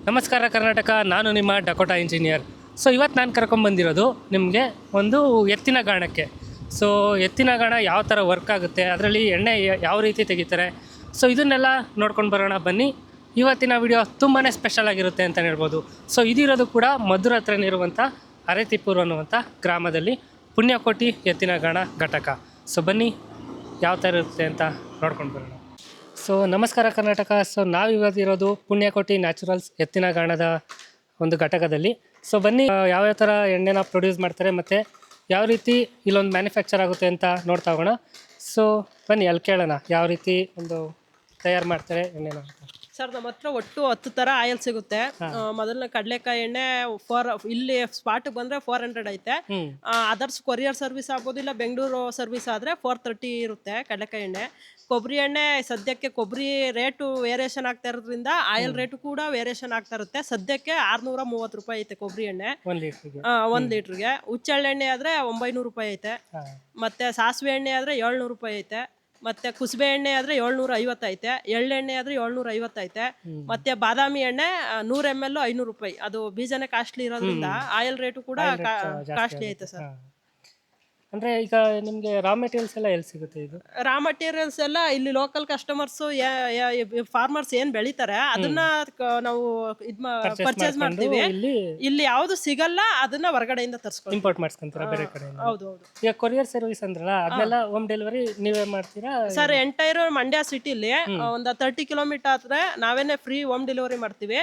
ನಮಸ್ಕಾರ ಕರ್ನಾಟಕ, ನಾನು ನಿಮ್ಮ ಡಕೋಟಾ ಇಂಜಿನಿಯರ್. ಸೊ ಇವತ್ತು ನಾನು ಕರ್ಕೊಂಬಂದಿರೋದು ನಿಮಗೆ ಒಂದು ಎತ್ತಿನ ಗಾಣಕ್ಕೆ. ಸೊ ಎತ್ತಿನ ಗಾಣ ಯಾವ ಥರ ವರ್ಕ್ ಆಗುತ್ತೆ, ಅದರಲ್ಲಿ ಎಣ್ಣೆ ಯಾವ ರೀತಿ ತೆಗಿತಾರೆ, ಸೊ ಇದನ್ನೆಲ್ಲ ನೋಡ್ಕೊಂಡು ಬರೋಣ ಬನ್ನಿ. ಇವತ್ತಿನ ವಿಡಿಯೋ ತುಂಬಾ ಸ್ಪೆಷಲ್ ಆಗಿರುತ್ತೆ ಅಂತ ಹೇಳ್ಬೋದು. ಸೊ ಇದಿರೋದು ಕೂಡ ಮದ್ದೂರು ಹತ್ರನೇ ಇರುವಂಥ ಅರೆತಿಪ್ಪೂರು ಅನ್ನುವಂಥ ಗ್ರಾಮದಲ್ಲಿ ಪುಣ್ಯಕೋಟಿ ಎತ್ತಿನ ಗಾಣ ಘಟಕ. ಸೊ ಬನ್ನಿ ಯಾವ ಥರ ಇರುತ್ತೆ ಅಂತ ನೋಡ್ಕೊಂಡು ಬರೋಣ. ಸೊ ನಮಸ್ಕಾರ ಕರ್ನಾಟಕ. ಸೊ ನಾವಿರೋದು ಪುಣ್ಯಕೋಟಿ ನ್ಯಾಚುರಲ್ಸ್ ಎತ್ತಿನ ಗಾಣದ ಒಂದು ಘಟಕದಲ್ಲಿ. ಸೊ ಬನ್ನಿ ಯಾವ್ಯಾವ ಥರ ಎಣ್ಣೆನ ಪ್ರೊಡ್ಯೂಸ್ ಮಾಡ್ತಾರೆ ಮತ್ತು ಯಾವ ರೀತಿ ಇಲ್ಲೊಂದು ಮ್ಯಾನುಫ್ಯಾಕ್ಚರ್ ಆಗುತ್ತೆ ಅಂತ ನೋಡ್ತಾ ಹೋಗೋಣ. ಸೊ ಬನ್ನಿ ಅಲ್ಲಿ ಕೇಳೋಣ ಯಾವ ರೀತಿ ಒಂದು ತಯಾರು ಮಾಡ್ತಾರೆ ಎಣ್ಣೆನ. ಸರ್, ನಮ್ಮ ಹತ್ರ ಒಟ್ಟು 10 ಥರ ಆಯಿಲ್ ಸಿಗುತ್ತೆ. ಮೊದಲನೇ ಕಡಲೆಕಾಯಿ ಎಣ್ಣೆ ಇಲ್ಲಿ ಸ್ಪಾಟ್ ಬಂದ್ರೆ 400 ಐತೆ. ಅದರ್ಸ್ ಕೊರಿಯರ್ ಸರ್ವಿಸ್ ಆಗ್ಬೋದು, ಇಲ್ಲ ಬೆಂಗಳೂರು ಸರ್ವಿಸ್ ಆದ್ರೆ 430 ಇರುತ್ತೆ ಕಡಲೆಕಾಯಿ ಎಣ್ಣೆ. ಕೊಬ್ಬರಿ ಎಣ್ಣೆ ಸದ್ಯಕ್ಕೆ ಕೊಬ್ಬರಿ ರೇಟು ವೇರಿಯೇಷನ್ ಆಗ್ತಾ ಇರೋದ್ರಿಂದ ಆಯಿಲ್ ರೇಟು ಕೂಡ ವೇರಿಯೇಷನ್ ಆಗ್ತಾ ಇರುತ್ತೆ. ಸದ್ಯಕ್ಕೆ 630 ರೂಪಾಯಿ ಐತೆ ಕೊಬ್ಬರಿ ಎಣ್ಣೆ 1 ಲೀಟ್ರಿಗೆ. ಹುಚ್ಚೆಳ್ಳೆಣ್ಣೆ ಆದ್ರೆ 900 ರೂಪಾಯಿ ಐತೆ. ಮತ್ತೆ ಸಾಸಿವೆ ಎಣ್ಣೆ ಆದ್ರೆ 700 ರೂಪಾಯಿ ಐತೆ. ಮತ್ತೆ ಕುಸುಬೆ ಎಣ್ಣೆ ಆದ್ರೆ 750 ಐತೆ. ಎಳ್ಳೆಣ್ಣೆ ಆದ್ರೆ 750 ಐತೆ. ಮತ್ತೆ ಬಾದಾಮಿ ಎಣ್ಣೆ 100 ml 500 ರೂಪಾಯಿ. ಅದು ಬೀಜನೇ ಕಾಸ್ಟ್ಲಿ ಇರೋದ್ರಿಂದ ಆಯಿಲ್ ರೇಟು ಕೂಡ ಕಾಸ್ಟ್ಲಿ ಐತೆ ಸರ್. ಅಂದರೆ ಈಗ ನಿಮಗೆ ರಾ ಮೆಟೀರಿಯಲ್ಸ್ ಎಲ್ಲ ಎಲ್ಲಿ ಸಿಗುತ್ತೆ? ಇದು ರಾ ಮಟೀರಿಯಲ್ಸ್ ಎಲ್ಲ ಇಲ್ಲಿ ಲೋಕಲ್ ಕಸ್ಟಮರ್ಸು ಫಾರ್ಮರ್ಸ್ ಏನ್ ಬೆಳಿತಾರೆ ಅದನ್ನ ನಾವು ಪರ್ಚೇಸ್ ಮಾಡ್ತೀವಿ. ಇಲ್ಲಿ ಯಾವ್ದು ಸಿಗಲ್ಲ ಅದನ್ನ ಹೊರಗಡೆಯಿಂದ ತರಿಸ್ಕೊಂಡು ಇಂಪೋರ್ಟ್ ಮಾಡಿಸ್ಕೊಂತೀರಾ ಬೇರೆ ಕಡೆ? ಹೌದು ಹೌದು. ಈಗ ಕೊರಿಯರ್ ಸರ್ವಿಸ್ ಅಂದ್ರಲ್ಲ, ಅದನ್ನೆಲ್ಲ ಹೋಮ್ ಡೆಲಿವರಿ ನೀವೇ ಮಾಡ್ತೀರಾ? ಸರ್, ಎಂಟೈರ್ ಮಂಡ್ಯ ಸಿಟಿಲಿ ಒಂದು 30 ಕಿಲೋಮೀಟರ್ ಆದ್ರೆ ನಾವೇನೆ ಫ್ರೀ ಹೋಮ್ ಡೆಲಿವರಿ ಮಾಡ್ತೀವಿ.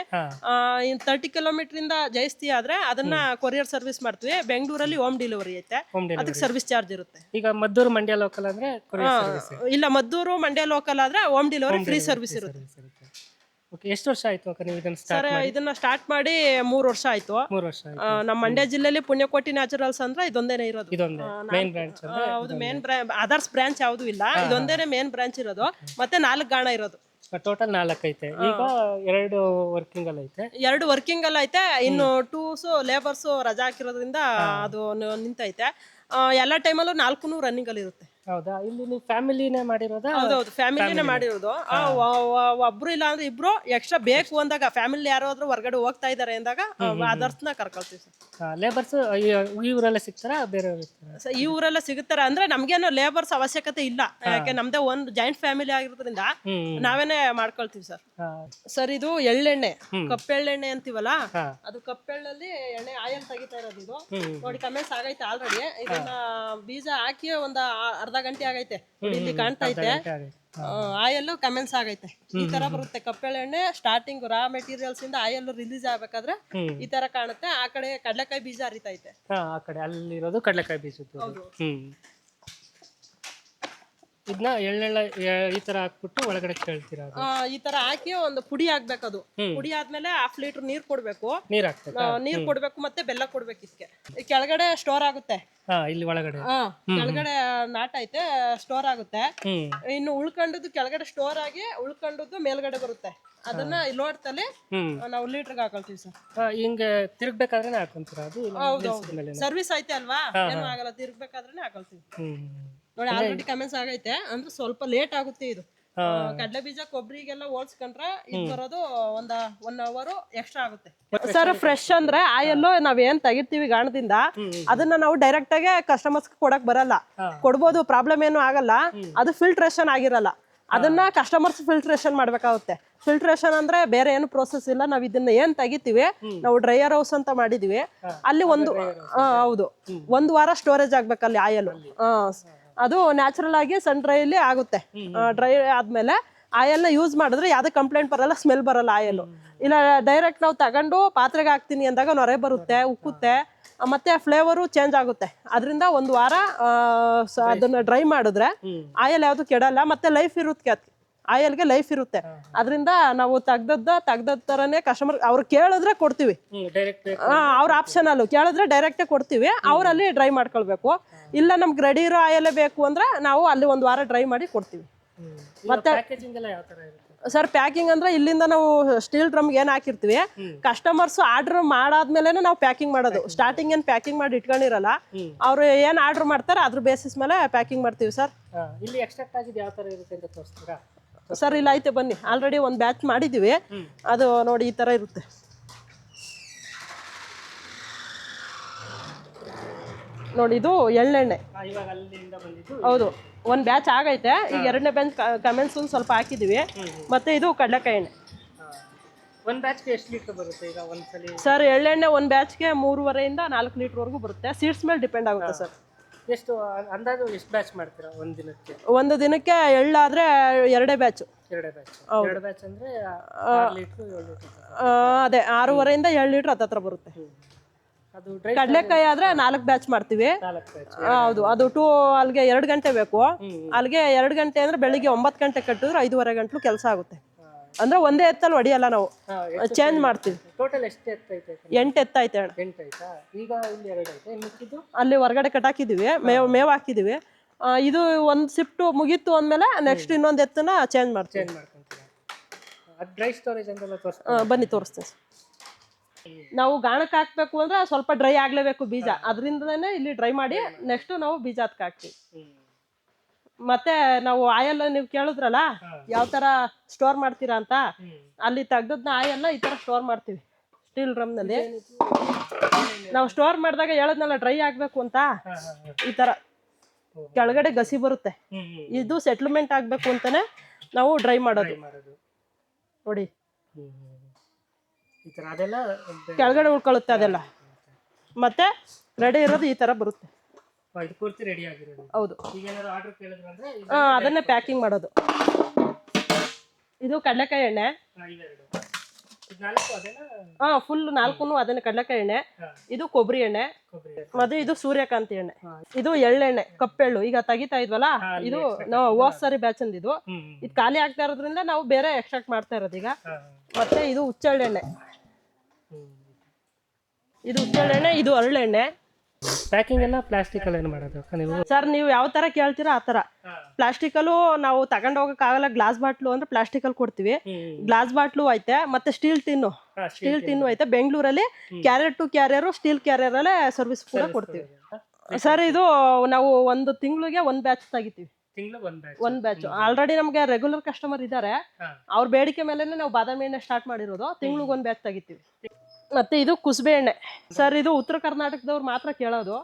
30 ಕಿಲೋಮೀಟರ್ ಇಂದ ಜಾಸ್ತಿ ಆದ್ರೆ ಅದನ್ನ ಕೊರಿಯರ್ ಸರ್ವಿಸ್ ಮಾಡ್ತೀವಿ. ಬೆಂಗಳೂರಲ್ಲಿ ಹೋಮ್ ಡೆಲಿವರಿ ಐತೆ, ಅದಕ್ಕೆ ಸರ್ವಿಸ್ ಚಾರ್ಜ್ ಇರುತ್ತೆ. ಈಗ ಮದ್ದೂರು ಮಂಡ್ಯ ಲೋಕಲ್ ಅಂದ್ರೆ ಇಲ್ಲ, ಮದ್ದೂರು ಮಂಡ್ಯ ಲೋಕಲ್ ಆದ್ರೆ ಹೋಮ್ ಡೆಲಿವರಿ ಫ್ರೀ ಸರ್ವಿಸ್ ಇರುತ್ತೆ. ಎಷ್ಟು ವರ್ಷ ಆಯ್ತು ನೀವು ಇದನ್ನ ಸರ್? ಇದನ್ನ ಸ್ಟಾರ್ಟ್ ಮಾಡಿ 3 ವರ್ಷ ಆಯ್ತು. 3 ವರ್ಷ. ನಮ್ಮ ಮಂಡ್ಯ ಜಿಲ್ಲೆಯಲ್ಲಿ ಪುಣ್ಯಕೋಟಿ ನ್ಯಾಚುರಲ್ಸ್ ಅಂದ್ರೆ ಇದೊಂದೇನೆ ಇರೋದು. Main branch. ಹೌದು, ಮೇನ್ ಅದರ್ಸ್ ಬ್ರಾಂಚ್ ಯಾವ್ದು ಇಲ್ಲ, ಇದೊಂದೇನೆ ಮೇನ್ ಬ್ರಾಂಚ್ ಇರೋದು. ಮತ್ತೆ 4 ಗಾಣ ಇರೋದು. ಟೋಟಲ್ 4 ಐತೆ. ಈಗ 2 ವರ್ಕಿಂಗ್ ಅಲ್ಲಿ ಐತೆ. 2 ವರ್ಕಿಂಗ್ ಅಲ್ಲಿ ಐತೆ. ಇನ್ನು 2 ಲೇಬರ್ಸ್ ರಜಾ ಹಾಕಿರೋದ್ರಿಂದ ಅದು ನಿಂತೈತೆ. ಎಲ್ಲ ಟೈಮಲ್ಲೂ 4 ರನ್ನಿಂಗ್ ಅಲ್ಲಿ ಇರುತ್ತೆ. ಹೌದಾ? ಇಲ್ಲಿ ನೀವು ಫ್ಯಾಮಿಲಿನೇ ಮಾಡಿರೋದಾ? ಹೌದೌದು, ಫ್ಯಾಮಿಲಿನೇ ಮಾಡಿರೋದು. ಒಬ್ರು ಇಲ್ಲ ಅಂದ್ರೆ ಇಬ್ರು ಎಕ್ಸ್ಟ್ರಾ ಬೇಕು ಅಂದಾಗ, ಫ್ಯಾಮಿಲಿ ಯಾರಾದ್ರೂ ಹೊರಗಡೆ ಹೋಗ್ತಾ ಇದಾರೆ ಅಂದಾಗ ಅದರ್ಸ್ನ ಕರ್ಕೊಳ್ತೀವಿ ಸರ್. ಲೇಬರ್ಸ್ ಈ ಊರಲ್ಲೇ ಸಿಗ್ತಾರಾ ಬೇರೆ? ಈ ಊರೆಲ್ಲ ಸಿಗುತ್ತಾರೆ ಅಂದ್ರೆ ನಮ್ಗೇನು ಲೇಬರ್ಸ್ ಅವಶ್ಯಕತೆ ಇಲ್ಲ, ಯಾಕೆ ನಮ್ದೇ ಒಂದು ಜಾಯಿಂಟ್ ಫ್ಯಾಮಿಲಿ ಆಗಿರೋದ್ರಿಂದ ನಾವೇನೆ ಮಾಡ್ಕೊಳ್ತೀವಿ ಸರ್. ಸರ್, ಇದು ಎಳ್ಳೆಣ್ಣೆ, ಕಪ್ಪೆಳ್ಳೆಣ್ಣೆ ಅಂತೀವಲ್ಲ, ಅದು ಕಪ್ಪೆಳ್ಳಲ್ಲಿ ಎಣ್ಣೆ ಆಯಿಲ್ ತೆಗಿತಾ ಇರೋದು. ಇದು ನೋಡಿ, ಕಮೆಂಟ್ಸ್ ಆಗೈತೆ ಆಲ್ರೆಡಿ. ಇದನ್ನ ಬೀಜ ಹಾಕಿ ಒಂದು ಅರ್ಧ ಗಂಟೆ ಆಗೈತೆ. ಇಲ್ಲಿ ಕಾಣ್ತಾ ಐತೆ ಆಯಿಲ್ ಕಮೆನ್ಸ್ ಆಗೈತೆ. ಈ ತರ ಬರುತ್ತೆ ಕಪ್ಪೆಳ್ಳೆಣ್ಣೆ. ಸ್ಟಾರ್ಟಿಂಗ್ ರಾ ಮೆಟೀರಿಯಲ್ಸ್ ಇಂದ ಆಯಿಲ್ ರಿಲೀಸ್ ಆಗ್ಬೇಕಾದ್ರೆ ಈ ತರ ಕಾಣುತ್ತೆ. ಆ ಕಡೆ ಕಡಲೆಕಾಯಿ ಬೀಜ ಹರಿತೈತೆ. ಆ ಕಡೆ ಅಲ್ಲಿರೋದು ಕಡಲೆಕಾಯಿ ಬೀಜ. ಇದನ್ನ ಎಳ್ಳೆಳ್ಳ ಈ ತರ ಹಾಕ್ಬಿಟ್ಟು ಒಳಗಡೆ ಕೇಳ್ತೀರಾ? ಈ ತರ ಹಾಕಿ ಒಂದು ಪುಡಿ ಹಾಕ್ಬೇಕು. ಅದು ಪುಡಿ ಆದ್ಮೇಲೆ 1/2 ಲೀಟರ್ ನೀರ್ ಕೊಡ್ಬೇಕು. ನೀರ್ ಕೊಡ್ಬೇಕು ಮತ್ತೆ ಬೆಲ್ಲ ಕೊಡ್ಬೇಕು. ಇದಕ್ಕೆ ಕೆಳಗಡೆ ಸ್ಟೋರ್ ಆಗುತ್ತೆ. ಇಲ್ಲಿ ಒಳಗಡೆ ಕೆಳಗಡೆ ನಾಟ್ ಐತೆ, ಸ್ಟೋರ್ ಆಗುತ್ತೆ. ಇನ್ನು ಉಳ್ಕೊಂಡದ್ದು ಕೆಳಗಡೆ ಸ್ಟೋರ್ ಆಗಿ ಉಳ್ಕೊಂಡದ್ದು ಮೇಲ್ಗಡೆ ಬರುತ್ತೆ. ಅದನ್ನ ಲೋಟದಲ್ಲಿ ನಾವು ಲೀಟರ್ಗೆ ಹಾಕೊಳ್ತೀವಿ ಸರ್. ಹಿಂಗೆ ತಿರ್ಗ್ಬೇಕಾದ್ರೆ ಹಾಕೊಂತೀರಾ? ಅದು ಹೌದು, ಸರ್ವಿಸ್ ಐತೆ ಅಲ್ವಾ, ಏನು ಆಗಲ್ಲ, ತಿರ್ಗ್ಬೇಕಾದ್ರೆ ಹಾಕೊಳ್ತೀವಿ. ನೋಡಿ, ಆಲ್ರೆಡಿ ಕಮೆನ್ಸ್ ಆಗೈತೆ. ಅಂದ್ರೆ ಸ್ವಲ್ಪ ಲೇಟ್ ಆಗುತ್ತೆ. ಇದು ಕಡಲೆ ಬೀಜ ಕೊಬ್ಬರಿಗೆಲ್ಲ ಹೋಲ್ಸ್ಕೊಂಡ್ರೆ ಇದು ಬರೋದು ಒಂದು 1 ಅವರ್ ಎಕ್ಸ್ಟ್ರಾ ಆಗುತ್ತೆ ಸರ್. ಫ್ರೆಶ್ ಅಂದ್ರೆ ಆಯಿಲ್ ನಾವೇನ್ ತೆಗಿತೀವಿ ಗಾಣದಿಂದ, ಅದನ್ನ ನಾವು ಡೈರೆಕ್ಟ್ ಆಗಿ ಕಸ್ಟಮರ್ಸ್ ಕೊಡಕ್ ಬರಲ್ಲ. ಕೊಡ್ಬೋದು, ಪ್ರಾಬ್ಲಮ್ ಏನು ಆಗಲ್ಲ. ಅದು ಫಿಲ್ಟ್ರೇಷನ್ ಆಗಿರಲ್ಲ. ಅದನ್ನ ಕಸ್ಟಮರ್ಸ್ ಫಿಲ್ಟ್ರೇಷನ್ ಮಾಡ್ಬೇಕಾಗುತ್ತೆ. ಫಿಲ್ಟ್ರೇಷನ್ ಅಂದ್ರೆ ಬೇರೆ ಏನು ಪ್ರೋಸೆಸ್ ಇಲ್ಲ. ನಾವ್ ಇದನ್ನ ಏನ್ ತೆಗಿತೀವಿ, ನಾವು ಡ್ರೈಯರ್ ಹೌಸ್ ಅಂತ ಮಾಡಿದೀವಿ. ಅಲ್ಲಿ ಹೌದು, 1 ವಾರ ಸ್ಟೋರೇಜ್ ಆಗ್ಬೇಕಲ್ಲಿ ಆಯಿಲ್. ಅದು ನ್ಯಾಚುರಲ್ ಆಗಿ ಸನ್ ಡ್ರೈಲಿ ಆಗುತ್ತೆ. ಡ್ರೈ ಆದ್ಮೇಲೆ ಆಯಿಲ್ ಯೂಸ್ ಮಾಡಿದ್ರೆ ಯಾವ್ದೇ ಕಂಪ್ಲೇಂಟ್ ಬರಲ್ಲ, ಸ್ಮೆಲ್ ಬರಲ್ಲ ಆಯಿಲ್. ಇಲ್ಲ ಡೈರೆಕ್ಟ್ ನಾವು ತಗೊಂಡು ಪಾತ್ರೆಗೆ ಹಾಕ್ತೀನಿ ಅಂದಾಗ ನೊರೆ ಬರುತ್ತೆ, ಉಕ್ಕುತ್ತೆ, ಮತ್ತೆ ಫ್ಲೇವರು ಚೇಂಜ್ ಆಗುತ್ತೆ. ಅದರಿಂದ 1 ವಾರ ಅದನ್ನ ಡ್ರೈ ಮಾಡಿದ್ರೆ ಆಯಿಲ್ ಯಾವ್ದು ಕೆಡಲ್ಲ, ಮತ್ತೆ ಲೈಫ್ ಇರುತ್ತೆ. ಆಯಿಲ್ಗೆ ಲೈಫ್ ಇರುತ್ತೆ. ಅದರಿಂದ ನಾವು ತೆಗ್ದ ತರನೇ ಕಸ್ಟಮರ್ ಅವ್ರು ಕೇಳಿದ್ರೆ ಕೊಡ್ತೀವಿ. ಅವ್ರ ಆಪ್ಷನಲ್ಲು ಕೇಳಿದ್ರೆ ಡೈರೆಕ್ಟೇ ಕೊಡ್ತೀವಿ. ಅವರಲ್ಲಿ ಡ್ರೈ ಮಾಡ್ಕೊಳ್ಬೇಕು. ಇಲ್ಲ ನಮ್ಗೆ ರೆಡಿ ಇರೋ ಆಯಿಲೇ ಬೇಕು ಅಂದ್ರೆ ನಾವು ಅಲ್ಲಿ 1 ವಾರ ಡ್ರೈ ಮಾಡಿ ಕೊಡ್ತೀವಿ. ಮತ್ತೆ ಸರ್, ಪ್ಯಾಕಿಂಗ್ ಅಂದ್ರೆ ಇಲ್ಲಿಂದ ನಾವು ಸ್ಟೀಲ್ ಡ್ರಮ್ಗೆ ಏನ್ ಹಾಕಿರ್ತೀವಿ, ಕಸ್ಟಮರ್ಸ್ ಆರ್ಡರ್ ಮಾಡಾದ್ಮೇಲೆ ನಾವು ಪ್ಯಾಕಿಂಗ್ ಮಾಡೋದು. ಸ್ಟಾರ್ಟಿಂಗ್ ಏನ್ ಪ್ಯಾಕಿಂಗ್ ಮಾಡಿ ಇಟ್ಕೊಂಡಿರಲ್ಲ, ಅವ್ರು ಏನ್ ಆರ್ಡರ್ ಮಾಡ್ತಾರೆ ಅದ್ರ ಬೇಸಿಸ್ ಮೇಲೆ ಪ್ಯಾಕಿಂಗ್ ಮಾಡ್ತೀವಿ ಸರ್. ಇಲ್ಲಿ ಎಕ್ಸ್ಟ್ರಾಕ್ಟ್ ಆಗಿದ್ದು ಯಾವ ತರ ಇರುತ್ತೆ ಅಂತ ತೋರಿಸ್ತೀರಾ? ಸರ್, ಇಲ್ಲ ಐತೆ ಬನ್ನಿ, ಆಲ್ರೆಡಿ ಒಂದು ಬ್ಯಾಚ್ ಮಾಡಿದೀವಿ. ಅದು ನೋಡಿ ಈ ತರ ಇರುತ್ತೆ. ನೋಡಿ ಇದು ಎಳ್ಳೆಣ್ಣೆ. ಇವಾಗ ಅಲ್ಲಿಂದ ಬಂದಿದ್ದು ಹೌದು, ಒಂದು ಬ್ಯಾಚ್ ಆಗೈತೆ. ಈಗ ಎರಡನೇ ಬ್ಯಾಚ್ ಕಮೆನ್ಸ್ ಸ್ವಲ್ಪ ಹಾಕಿದ್ದೀವಿ. ಮತ್ತು ಇದು ಕಡಲೆಕಾಯಿ ಎಣ್ಣೆ. ಒಂದು ಬ್ಯಾಚ್ಗೆ ಎಷ್ಟು ಲೀಟ್ರ್ ಬರುತ್ತೆ ಈಗ ಒಂದ್ಸಲಿ? ಸರ್ ಎಳ್ಳೆಣ್ಣೆ ಒಂದು ಬ್ಯಾಚ್ಗೆ 3.5 4 ಲೀಟ್ರ್ವರೆಗೂ ಬರುತ್ತೆ. ಸೀಡ್ಸ್ ಮೇಲೆ ಡಿಪೆಂಡ್ ಆಗುತ್ತೆ ಸರ್. ಎಷ್ಟು ಅಂದಾಜು ಎಷ್ಟು ಬ್ಯಾಚ್ ಮಾಡ್ತೀರಾ ಒಂದು ದಿನಕ್ಕೆ? ಒಂದು ದಿನಕ್ಕೆ ಎಳ್ಳಾದರೆ 2 ಬ್ಯಾಚು. 2 ಬ್ಯಾಚ್. 2 ಬ್ಯಾಚ್ ಅಂದರೆ 6 ಲೀಟ್ರ್ 7 ಲೀಟ್ರ್. ಅದೇ 6.5 7 ಲೀಟ್ರ್ ಹತ್ತತ್ರ ಬರುತ್ತೆ. ಅದು ಡ್ರೈ ಕಡಲೆಕಾಯಿ ಆದರೆ 4 ಬ್ಯಾಚ್ ಮಾಡ್ತೀವಿ. 4 ಬ್ಯಾಚ್. ಹೌದು, ಅದು ಅಲ್ಲಿಗೆ 2 ಗಂಟೆ ಬೇಕು. ಅಲ್ಲಿಗೆ 2 ಗಂಟೆ ಅಂದರೆ ಬೆಳಿಗ್ಗೆ 9 ಗಂಟೆ ಕಟ್ಟಿದ್ರೆ 5:30 ಗಂಟಲು ಕೆಲಸ ಆಗುತ್ತೆ. ಅಂದರೆ ಒಂದೇ ಎತ್ತಲ್ಲಿ ಹೊಡಿಯಲ್ಲ, ನಾವು ಚೇಂಜ್ ಮಾಡ್ತೀವಿ. ಟೋಟಲ್ ಎಷ್ಟು ಎತ್ತೈತೆ? 8 ಎತ್ತೈತೆ ಅಣ್ಣ. 8 ಆಯ್ತಾ? ಈಗ ಇಲ್ಲಿ 2 ಐತೆ, ಮಿಕ್ಕಿದ್ದು ಅಲ್ಲಿ ಹೊರಗಡೆ ಕಟ್ಟಾಕಿದ್ದೀವಿ, ಮೇವು ಹಾಕಿದ್ದೀವಿ. ಇದು ಒಂದು ಶಿಫ್ಟು ಮುಗೀತು ಅಂದಮೇಲೆ ನೆಕ್ಸ್ಟ್ ಇನ್ನೊಂದು ಎತ್ತನ್ನ ಚೇಂಜ್ ಮಾಡ್ತೀವಿ. ಮಾಡ್ಕೊಂತೀರಾ? ಅದು ಡ್ರೈ ಸ್ಟೋರೇಜ್ ಅಂತೆಲ್ಲ ಬನ್ನಿ ತೋರಿಸ್ತೀನಿ. ನಾವು ಗಾಣಕ್ಕೆ ಹಾಕಬೇಕು ಅಂದರೆ ಸ್ವಲ್ಪ ಡ್ರೈ ಆಗಲೇಬೇಕು ಬೀಜ. ಅದರಿಂದನೇ ಇಲ್ಲಿ ಡ್ರೈ ಮಾಡಿ ನೆಕ್ಸ್ಟ್ ನಾವು ಬೀಜ ಅದಕ್ಕೆ ಹಾಕ್ತೀವಿ. ಮತ್ತೆ ನಾವು ಆಯಲ್ ನೀವು ಕೇಳಿದ್ರಲ್ಲ ಯಾವ ಥರ ಸ್ಟೋರ್ ಮಾಡ್ತೀರಾ ಅಂತ, ಅಲ್ಲಿ ತೆಗ್ದದ್ನ ಆಯಲ್ನ ಈ ಥರ ಸ್ಟೋರ್ ಮಾಡ್ತೀವಿ ಸ್ಟೀಲ್ ಡ್ರಮ್ನಲ್ಲಿ. ನಾವು ಸ್ಟೋರ್ ಮಾಡಿದಾಗ ಹೇಳಿದ್ನಲ್ಲ ಡ್ರೈ ಆಗಬೇಕು ಅಂತ, ಈ ಥರ ಕೆಳಗಡೆ ಗಸಿ ಬರುತ್ತೆ. ಇದು ಸೆಟ್ಲ್ಮೆಂಟ್ ಆಗಬೇಕು ಅಂತಾನೆ ನಾವು ಡ್ರೈ ಮಾಡೋದು. ನೋಡಿ ಈ ಥರ ಅದೆಲ್ಲ ಕೆಳಗಡೆ ಉಳ್ಕೊಳ್ಳುತ್ತೆ ಅದೆಲ್ಲ. ಮತ್ತೆ ರೆಡಿ ಇರೋದು ಈ ಥರ ಬರುತ್ತೆ. ಇದು ಪೂರ್ತಿ ರೆಡಿ ಆಗಿರೋದು. ಹೌದು, ಈಗ ಏನಾದ್ರು ಆರ್ಡರ್ ಕೇಳಿದ್ರು ಅಂದ್ರೆ ಅದನ್ನೇ ಪ್ಯಾಕಿಂಗ್ ಮಾಡೋದು. ಇದು ಕಡಲೆಕಾಯಿ ಎಣ್ಣೆ. ಫುಲ್ 4 ಅದನ್ನೇ ಕಡಲೆಕಾಯಿ ಎಣ್ಣೆ. ಇದು ಕೊಬ್ಬರಿ ಎಣ್ಣೆ. ಮತ್ತೆ ಇದು ಸೂರ್ಯಕಾಂತಿ ಎಣ್ಣೆ. ಇದು ಎಳ್ಳೆಣ್ಣೆ, ಕಪ್ಪೆಳ್ಳು. ಈಗ ತೆಗಿತಾ ಇದ್ವಲ್ಲ, ಇದು ನಾವು ಹೋದ್ ಸಾರಿ ಬ್ಯಾಚ್ ಅಂದಿದ್ದು. ಇದು ಖಾಲಿ ಆಗ್ತಾ ಇರೋದ್ರಿಂದ ನಾವು ಬೇರೆ ಎಕ್ಸ್ಟ್ರಾಕ್ಟ್ ಮಾಡ್ತಾ ಇರೋದು ಈಗ. ಮತ್ತೆ ಇದು ಹುಚ್ಚೆಳ್ಳೆಣ್ಣೆ. ಇದು ಹುಚ್ಚೆಳ್ಳೆಣ್ಣೆ, ಇದು ಹರಳೆಣ್ಣೆ. ಪ್ಯಾಕಿಂಗ್ ಎಲ್ಲ ಪ್ಲಾಸ್ಟಿಕ್ ಅಲ್ಲಿ ಏನು ಮಾಡೋದು ನೀವು? ಸರ್ ನೀವು ಯಾವ ತರ ಕೇಳ್ತೀರಾ ಆ ತರ. ಪ್ಲಾಸ್ಟಿಕಲ್ಲೂ ನಾವು ತಗೊಂಡು ಹೋಗಕ್ಕಾಗಲ್ಲ. ಗ್ಲಾಸ್ ಬಾಟ್ಲು ಅಂದ್ರೆ ಪ್ಲಾಸ್ಟಿಕಲ್ಲಿ ಕೊಡ್ತೀವಿ. ಗ್ಲಾಸ್ ಬಾಟ್ಲು ಐತೆ, ಮತ್ತೆ ಸ್ಟೀಲ್ ಟಿನ್ನು ಐತೆ. ಬೆಂಗಳೂರಲ್ಲಿ carrier to carrier steel carrier ಅಲ್ಲೇ ಸರ್ವಿಸ್ ಕೂಡ ಕೊಡ್ತೀವಿ ಸರ್. ಇದು ನಾವು 1 ತಿಂಗಳಿಗೆ 1 ಬ್ಯಾಚ್ ತೆಗಿತೀವಿ. ಒಂದ್ ಬ್ಯಾಚ್ ಆಲ್ರೆಡಿ ನಮ್ಗೆ ರೆಗ್ಯುಲರ್ ಕಸ್ಟಮರ್ ಇದ್ದಾರೆ. ಅವ್ರ ಬೇಡಿಕೆ ಮೇಲೆ ನಾವು ಬಾದಾಮಿ ಎಣ್ಣೆ ಸ್ಟಾರ್ಟ್ ಮಾಡಿರೋದು. ತಿಂಗ್ಳಿಗೆ 1 ಬ್ಯಾಚ್ ತೆಗಿತೀವಿ. ಮತ್ತೆ ಇದು ಕುಸುಬೆ ಎಣ್ಣೆ ಸರ್. ಇದು ಉತ್ತರ ಕರ್ನಾಟಕದವ್ರು ಮಾತ್ರ ಕೇಳೋದು.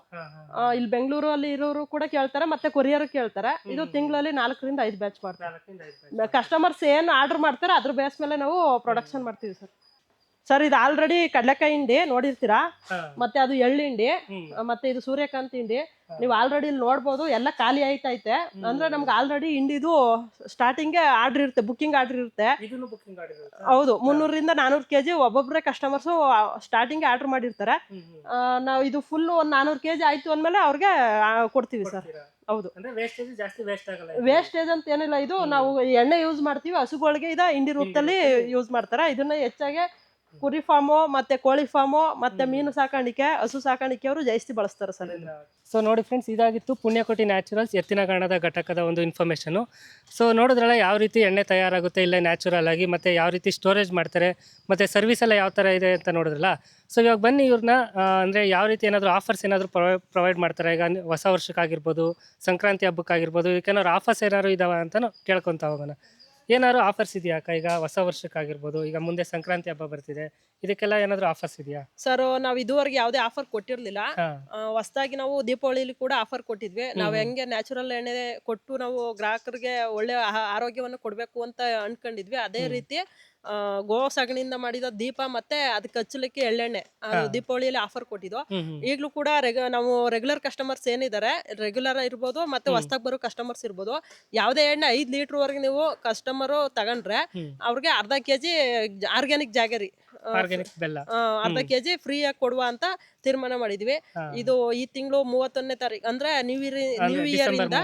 ಇಲ್ಲಿ ಬೆಂಗಳೂರಲ್ಲಿ ಇರೋರು ಕೂಡ ಕೇಳ್ತಾರೆ, ಮತ್ತೆ ಕೊರಿಯರ್ ಕೇಳ್ತಾರೆ. ಇದು ತಿಂಗಳಲ್ಲಿ 4 ರಿಂದ 5 ಬ್ಯಾಚ್ ಮಾಡ್ತೀವಿ. ಕಸ್ಟಮರ್ಸ್ ಏನು ಆರ್ಡರ್ ಮಾಡ್ತಾರೆ ಅದ್ರ ಬೇಸ್ ಮೇಲೆ ನಾವು ಪ್ರೊಡಕ್ಷನ್ ಮಾಡ್ತೀವಿ ಸರ್. ಸರ್ ಇದು ಆಲ್ರೆಡಿ ಕಡಲೆಕಾಯಿ ಹಿಂಡಿ ನೋಡಿರ್ತೀರಾ, ಮತ್ತೆ ಅದು ಎಳ್ಳಿಂಡಿ, ಮತ್ತೆ ಇದು ಸೂರ್ಯಕಾಂತಿ ಹಿಂಡಿ. ನೀವು ಆಲ್ರೆಡಿ ಇಲ್ಲಿ ನೋಡ್ಬೋದು, ಎಲ್ಲ ಖಾಲಿ ಆಯ್ತೈತೆ. ಅಂದ್ರೆ ನಮ್ಗೆ ಆಲ್ರೆಡಿ ಹಿಂಡಿದು ಸ್ಟಾರ್ಟಿಂಗ್ ಆರ್ಡರ್ ಇರುತ್ತೆ, ಬುಕ್ಕಿಂಗ್ ಆರ್ಡರ್ ಇರುತ್ತೆ. ಹೌದು, 300 ರಿಂದ 400 kg ಒಬ್ಬೊಬ್ಬರೇ ಕಸ್ಟಮರ್ಸ್ ಸ್ಟಾರ್ಟಿಂಗ್ ಆರ್ಡರ್ ಮಾಡಿರ್ತಾರೆ. ನಾವು ಇದು ಫುಲ್ ಒಂದು 400 kg ಆಯ್ತು ಅಂದ್ಮೇಲೆ ಅವ್ರಿಗೆ ಕೊಡ್ತೀವಿ ಸರ್. ಹೌದು, ವೇಸ್ಟೇಜ್ ಅಂತ ಏನಿಲ್ಲ. ಇದು ನಾವು ಎಣ್ಣೆ ಯೂಸ್ ಮಾಡ್ತೀವಿ ಹಸುಗಳಿಗೆ. ಇದು ಹಿಂಡಿ ರೂಪದಲ್ಲಿ ಯೂಸ್ ಮಾಡ್ತಾರೆ. ಇದನ್ನ ಹೆಚ್ಚಾಗಿ ಕುರಿ ಫಾರ್ಮು ಮತ್ತೆ ಕೋಳಿ ಫಾರ್ಮು ಮತ್ತೆ ಮೀನು ಸಾಕಾಣಿಕೆ, ಹಸು ಸಾಕಾಣಿಕೆಯವರು ಜಾಸ್ತಿ ಬಳಸ್ತಾರೆ ಸರ್. ಸೊ ನೋಡಿ ಫ್ರೆಂಡ್ಸ್, ಇದಾಗಿತ್ತು ಪುಣ್ಯಕೋಟಿ ನ್ಯಾಚುರಲ್ಸ್ ಎತ್ತಿನ ಗಾಣದ ಘಟಕದ ಒಂದು ಇನ್ಫಾರ್ಮೇಷನು. ಸೊ ನೋಡಿದ್ರಲ್ಲ ಯಾವ ರೀತಿ ಎಣ್ಣೆ ತಯಾರಾಗುತ್ತೆ ಇಲ್ಲೇ ನ್ಯಾಚುರಲ್ ಆಗಿ, ಮತ್ತು ಯಾವ ರೀತಿ ಸ್ಟೋರೇಜ್ ಮಾಡ್ತಾರೆ, ಮತ್ತು ಸರ್ವಿಸ್ ಎಲ್ಲ ಯಾವ ಥರ ಇದೆ ಅಂತ ನೋಡಿದ್ರಲ್ಲ. ಸೊ ಇವಾಗ ಬನ್ನಿ ಇವ್ರನ್ನ ಅಂದರೆ ಯಾವ ರೀತಿ ಏನಾದರೂ ಆಫರ್ಸ್ ಏನಾದರೂ ಪ್ರೊವೈಡ್ ಮಾಡ್ತಾರೆ. ಈಗ ಹೊಸ ವರ್ಷಕ್ಕಾಗಿರ್ಬೋದು, ಸಂಕ್ರಾಂತಿ ಹಬ್ಬಕ್ಕಾಗಿರ್ಬೋದು, ಇದಕ್ಕೇನಾದ್ರು ಆಫರ್ಸ್ ಏನಾದ್ರು ಇದಾವೆ ಅಂತಲೂ ಕೇಳ್ಕೊತಾ ಹೋಗೋಣ. ಏನಾದ್ರು ಆಫರ್ಸ್ ಇದೆಯಾ ಅಕ್ಕ? ಈಗ ಹೊಸ ವರ್ಷಕ್ಕಾಗಿರ್ಬೋದು, ಈಗ ಮುಂದೆ ಸಂಕ್ರಾಂತಿ ಹಬ್ಬ ಬರ್ತಿದೆ, ಇದಕ್ಕೆಲ್ಲ ಏನಾದ್ರು ಆಫರ್ಸ್ ಇದೆಯಾ? ಸರ್ ನಾವು ಇದುವರೆಗೆ ಯಾವುದೇ ಆಫರ್ ಕೊಟ್ಟಿರಲಿಲ್ಲ. ಹೊಸದಾಗಿ ನಾವು ದೀಪಾವಳಿಲಿ ಕೂಡ ಆಫರ್ ಕೊಟ್ಟಿದ್ವಿ. ನಾವು ಹೆಂಗೆ ನ್ಯಾಚುರಲ್ ಎಣ್ಣೆ ಕೊಟ್ಟು ನಾವು ಗ್ರಾಹಕರಿಗೆ ಒಳ್ಳೆ ಆರೋಗ್ಯವನ್ನು ಕೊಡಬೇಕು ಅಂತ ಅನ್ಕೊಂಡಿದ್ವಿ. ಅದೇ ರೀತಿ ಗೋ ಸಗಣಿಯಿಂದ ಮಾಡಿದ ದೀಪ ಮತ್ತೆ ಅದಕ್ಕೆ ಹಚ್ಚಲಿಕ್ಕೆ ಎಳ್ಳೆಣ್ಣೆ ದೀಪಾವಳಿಯಲ್ಲಿ ಆಫರ್ ಕೊಟ್ಟಿದ್ದು. ಈಗಲೂ ಕೂಡ ನಾವು ರೆಗ್ಯುಲರ್ ಕಸ್ಟಮರ್ಸ್ ಏನಿದ್ದಾರೆ, ರೆಗ್ಯುಲರ್ ಇರ್ಬೋದು ಮತ್ತೆ ಹೊಸದಾಗಿ ಬರೋ ಕಸ್ಟಮರ್ಸ್ ಇರ್ಬೋದು, ಯಾವುದೇ ಎಣ್ಣೆ 5 ಲೀಟರ್ ವರೆಗೆ ನೀವು ಕಸ್ಟಮರ್ ತಗೊಂಡ್ರೆ ಅವ್ರಿಗೆ ಅರ್ಧ ಕೆಜಿ ಆರ್ಗ್ಯಾನಿಕ್ ಜಾಗರಿ, ಅರ್ಧ ಕೆಜಿ ಫ್ರೀ ಆಗಿ ಕೊಡುವ ಅಂತ ತೀರ್ಮಾನ ಮಾಡಿದ್ವಿ. ಇದು ಈ ತಿಂಗಳು 31ನೇ ತಾರೀಕು ಅಂದ್ರೆ ನ್ಯೂ ಇಯರ್ ಇಂದ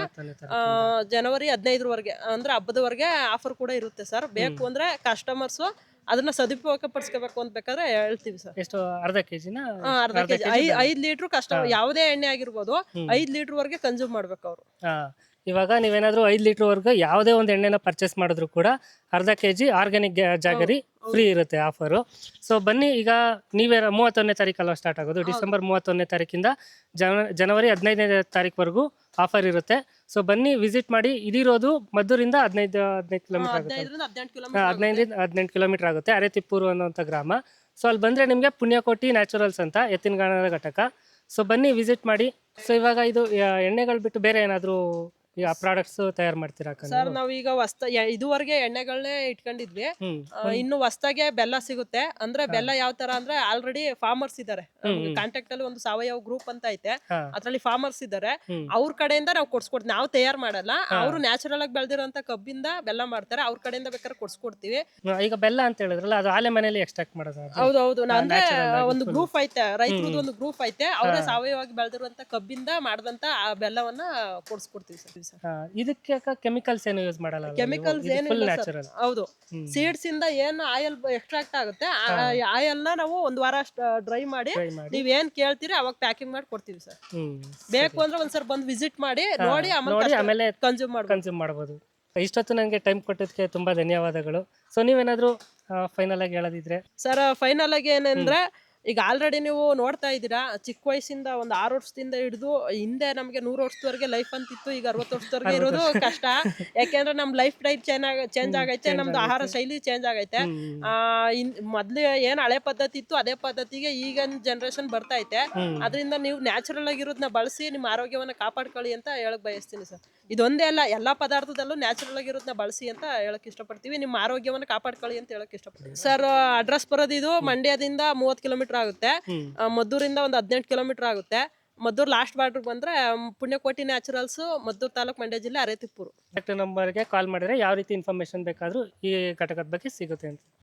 ಜನವರಿ 15ರವರೆಗೆ ಅಂದ್ರೆ ಹಬ್ಬದವರೆಗೆ ಆಫರ್ ಕೂಡ ಇರುತ್ತೆ ಸರ್. ಬೇಕು ಅಂದ್ರೆ ಕಸ್ಟಮರ್ಸ್ ಅದನ್ನ ಸದುಪಯೋಗ ಪಡಿಸ್ಕೋಬೇಕು ಅಂತ ಬೇಕಾದ್ರೆ ಹೇಳ್ತೀವಿ ಸರ್. ಎಷ್ಟು? ಅರ್ಧ ಕೆಜಿನ? ಅರ್ಧ ಕೆಜಿ 5 ಲೀಟರ್ ಕಸ್ಟಮರ್ ಯಾವುದೇ ಎಣ್ಣೆ ಆಗಿರ್ಬೋದು 5 ಲೀಟರ್ ವರೆಗೆ ಕನ್ಸ್ಯೂಮ್ ಮಾಡ್ಬೇಕು ಅವರು. ಇವಾಗ ನೀವೇನಾದ್ರೂ 5 ಲೀಟರ್ ವರ್ಗ ಯಾವುದೇ ಒಂದು ಎಣ್ಣೆನ ಪರ್ಚೇಸ್ ಮಾಡಿದ್ರು ಕೂಡ ಅರ್ಧ ಕೆಜಿ ಆರ್ಗ್ಯಾನಿಕ್ ಜಾಗರಿ ಫ್ರೀ ಇರುತ್ತೆ ಆಫರು. ಸೊ ಬನ್ನಿ, ಈಗ ನೀವೇ 31ನೇ ತಾರೀಕಲ್ಲ ಸ್ಟಾರ್ಟ್ ಆಗೋದು. ಡಿಸೆಂಬರ್ 31ನೇ ತಾರೀಕಿಂದ ಜನವರಿ 15ನೇ ತಾರೀಕುವರೆಗೂ ಆಫರ್ ಇರುತ್ತೆ. ಸೊ ಬನ್ನಿ, ವಿಸಿಟ್ ಮಾಡಿ. ಇದಿರೋದು ಮದ್ದೂರಿಂದ 15 ಕಿಲೋಮೀಟರ್ ಆಗುತ್ತೆ, 15 ಕಿಲೋಮೀಟರ್ ಆಗುತ್ತೆ, ಅರೆತಿಪ್ಪೂರು ಅನ್ನೋಂಥ ಗ್ರಾಮ. ಸೊ ಅಲ್ಲಿ ಬಂದರೆ ನಿಮಗೆ ಪುಣ್ಯಕೋಟಿ ನ್ಯಾಚುರಲ್ಸ್ ಅಂತ ಎತ್ತಿನಗಾಣದ ಘಟಕ. ಸೊ ಬನ್ನಿ ವಿಸಿಟ್ ಮಾಡಿ. ಸೊ ಇವಾಗ ಇದು ಎಣ್ಣೆಗಳು ಬಿಟ್ಟು ಬೇರೆ ಏನಾದರೂ ಈಗ ಪ್ರಾಡಕ್ಟ್ಸ್ ತಯಾರು ಮಾಡ್ತೀರಾ ಅಕ್ಕ ಸರ್ ನೀವು? ನಾವ್ ಈಗ ಇದುವರೆಗೆ ಎಣ್ಣೆಗಳನ್ನೇ ಇಟ್ಕೊಂಡಿದ್ವಿ. ಹ್ಮ್ ಇನ್ನು ಹೊಸ್ದಾಗೆ ಬೆಲ್ಲ ಸಿಗುತ್ತೆ. ಅಂದ್ರೆ ಬೆಲ್ಲ ಯಾವ ತರ ಅಂದ್ರೆ ಆಲ್ರೆಡಿ ಫಾರ್ಮರ್ಸ್ ಇದಾರೆ. ಕಾಂಟ್ಯಾಕ್ಟ್ ಅಲ್ಲಿ ಒಂದು ಸಾವಯವ ಗ್ರೂಪ್ ಅಂತ ಐತೆ. ಹಾ. ಅದ್ರಲ್ಲಿ ಫಾರ್ಮರ್ಸ್ ಇದಾರೆ. ಹ್ಮ್. ಅವ್ರ ಕಡೆಯಿಂದ ನಾವು ಕೊಡ್ಸ್ಕೊಡ್ತೀವಿ. ನಾವು ತಯಾರು ಮಾಡಲ್ಲ. ಅವರು ನ್ಯಾಚುರಲ್ ಆಗಿ ಬೆಳೆದಿರೋಂತ ಕಬ್ಬಿಂದ ಬೆಲ್ಲ ಮಾಡ್ತಾರೆ. ಅವ್ರ ಕಡೆಯಿಂದ ಬೇಕಾದ್ರೆ ಕೊಡ್ಸ್ಕೊಡ್ತೀವಿ. ಈಗ ಬೆಲ್ಲ ಅಂತ ಹೇಳಿದ್ರಲ್ಲ, ಅದು ಆಲೆ ಮನೆಯಲ್ಲಿ ಎಕ್ಸ್ಟ್ರಾಕ್ಟ್ ಮಾಡೋದು? ಹೌದೌದು. ಅಂದ್ರೆ ಒಂದು ಗ್ರೂಪ್ ಐತೆ, ರೈತರದ್ದು ಒಂದು ಗ್ರೂಪ್ ಐತೆ. ಅವರೇ ಸಾವಯವವಾಗಿ ಬೆಳೆದಿರುವಂತ ಕಬ್ಬಿಂದ ಮಾಡಿದಂತ ಆ ಬೆಲ್ಲವನ್ನ ಕೊಡ್ಸ್ಕೊಡ್ತೀವಿ ಸರ್. ಇದಕ್ಕೆ ಕೆಮಿಕಲ್ಸ್ ಏನು ಯೂಸ್ ಮಾಡಲ್ಲ? ಕೆಮಿಕಲ್ಸ್ ಫುಲ್ ಏನಿಲ್ಲ ಸರ್. ನ್ಯಾಚುರಲ್. ಹೌದು. ಸೀಡ್ಸ್ ಇಂದ ಏನು ಆಯಿಲ್ ಎಕ್ಸ್ಟ್ರಾಕ್ಟ್ ಆಗುತ್ತೆ, ಆಯಿಲ್ ನ ನಾವು ಒಂದ್ ವಾರ ಡ್ರೈ ಮಾಡಿ ನೀವ್ ಏನ್ ಕೇಳ್ತೀರಿ ಅವಾಗ ಪ್ಯಾಕಿಂಗ್ ಮಾಡಿ ಕೊಡ್ತೀವಿ ಸರ್. ಬೇಕು ಅಂದ್ರೆ ಒಂದ್ಸರ್ ಬಂದು ವಿಸಿಟ್ ಮಾಡಿ ನೋಡಿ ಆಮೇಲೆ ಕನ್ಸ್ಯೂಮ್ ಮಾಡಬಹುದು. ಇಷ್ಟೊತ್ತು ನನಗೆ ಟೈಮ್ ಕೊಟ್ಟಿದ್ದಕ್ಕೆ ತುಂಬಾ ಧನ್ಯವಾದಗಳು. ಸೊ ನೀವೇನಾದ್ರೂ ಫೈನಲ್ ಆಗಿ ಹೇಳೋದಿದ್ರೆ? ಸರ್ ಫೈನಲ್ ಆಗಿ ಏನಂದ್ರೆ, ಈಗ ಆಲ್ರೆಡಿ ನೀವು ನೋಡ್ತಾ ಇದ್ದೀರಾ, ಚಿಕ್ಕ ವಯಸ್ಸಿಂದ ಒಂದು 6 ವರ್ಷದಿಂದ ಹಿಡಿದು ಹಿಂದೆ ನಮಗೆ 100 ವರ್ಷದವರೆಗೆ ಲೈಫ್ ಅಂತಿತ್ತು. ಈಗ 60 ವರ್ಷದವರೆಗೆ ಇರೋದು ಕಷ್ಟ. ಯಾಕೆಂದ್ರೆ ನಮ್ ಲೈಫ್ ಸ್ಟೈಲ್ ಚೇಂಜ್ ಆಗೈತೆ, ನಮ್ದು ಆಹಾರ ಶೈಲಿ ಚೇಂಜ್ ಆಗೈತೆ. ಮೊದ್ಲು ಏನ್ ಹಳೆ ಪದ್ಧತಿ ಇತ್ತು ಅದೇ ಪದ್ಧತಿಗೆ ಈಗಿನ ಜನರೇಷನ್ ಬರ್ತಾ ಐತೆ. ಅದರಿಂದ ನೀವು ನ್ಯಾಚುರಲ್ ಆಗಿರೋದನ್ನ ಬಳಸಿ ನಿಮ್ಮ ಆರೋಗ್ಯವನ್ನ ಕಾಪಾಡ್ಕೊಳ್ಳಿ ಅಂತ ಹೇಳಕ್ ಬಯಸ್ತೀನಿ ಸರ್. ಇದೊಂದೇ ಅಲ್ಲ, ಎಲ್ಲಾ ಪದಾರ್ಥದಲ್ಲೂ ನ್ಯಾಚುರಲ್ ಆಗಿರೋದನ್ನ ಬಳಸಿ ಅಂತ ಹೇಳಕ್ ಇಷ್ಟಪಡ್ತೀವಿ. ನಿಮ್ಮ ಆರೋಗ್ಯವನ್ನ ಕಾಪಾಡ್ಕೊಳ್ಳಿ ಅಂತ ಹೇಳಕ್ ಇಷ್ಟಪಡ್ತೀವಿ ಸರ್. ಅಡ್ರೆಸ್ ಬರೋದು ಇದು ಮಂಡ್ಯದಿಂದ 30 ಕಿಲೋಮೀಟರ್ ಆಗುತ್ತೆ. ಮದ್ದೂರಿಂದ ಒಂದು 18 ಕಿಲೋಮೀಟರ್ ಆಗುತ್ತೆ. ಮದ್ದೂರು ಲಾಸ್ಟ್ ಬಾರ್ಡರ್ ಬಂದ್ರೆ ಪುಣ್ಯಕೋಟಿ ನ್ಯಾಚುರಲ್ಸ್, ಮದ್ದೂರು ತಾಲೂಕು, ಮಂಡ್ಯ ಜಿಲ್ಲೆ, ಅರೇತಿಪ್ಪೂರು. ನಂಬರ್ಗೆ ಕಾಲ್ ಮಾಡಿದ್ರೆ ಯಾವ ರೀತಿ ಇನ್ಫಾರ್ಮೇಶನ್ ಬೇಕಾದ್ರೂ ಈ ಘಟಕದ ಬಗ್ಗೆ ಸಿಗುತ್ತೆ ಅಂತ.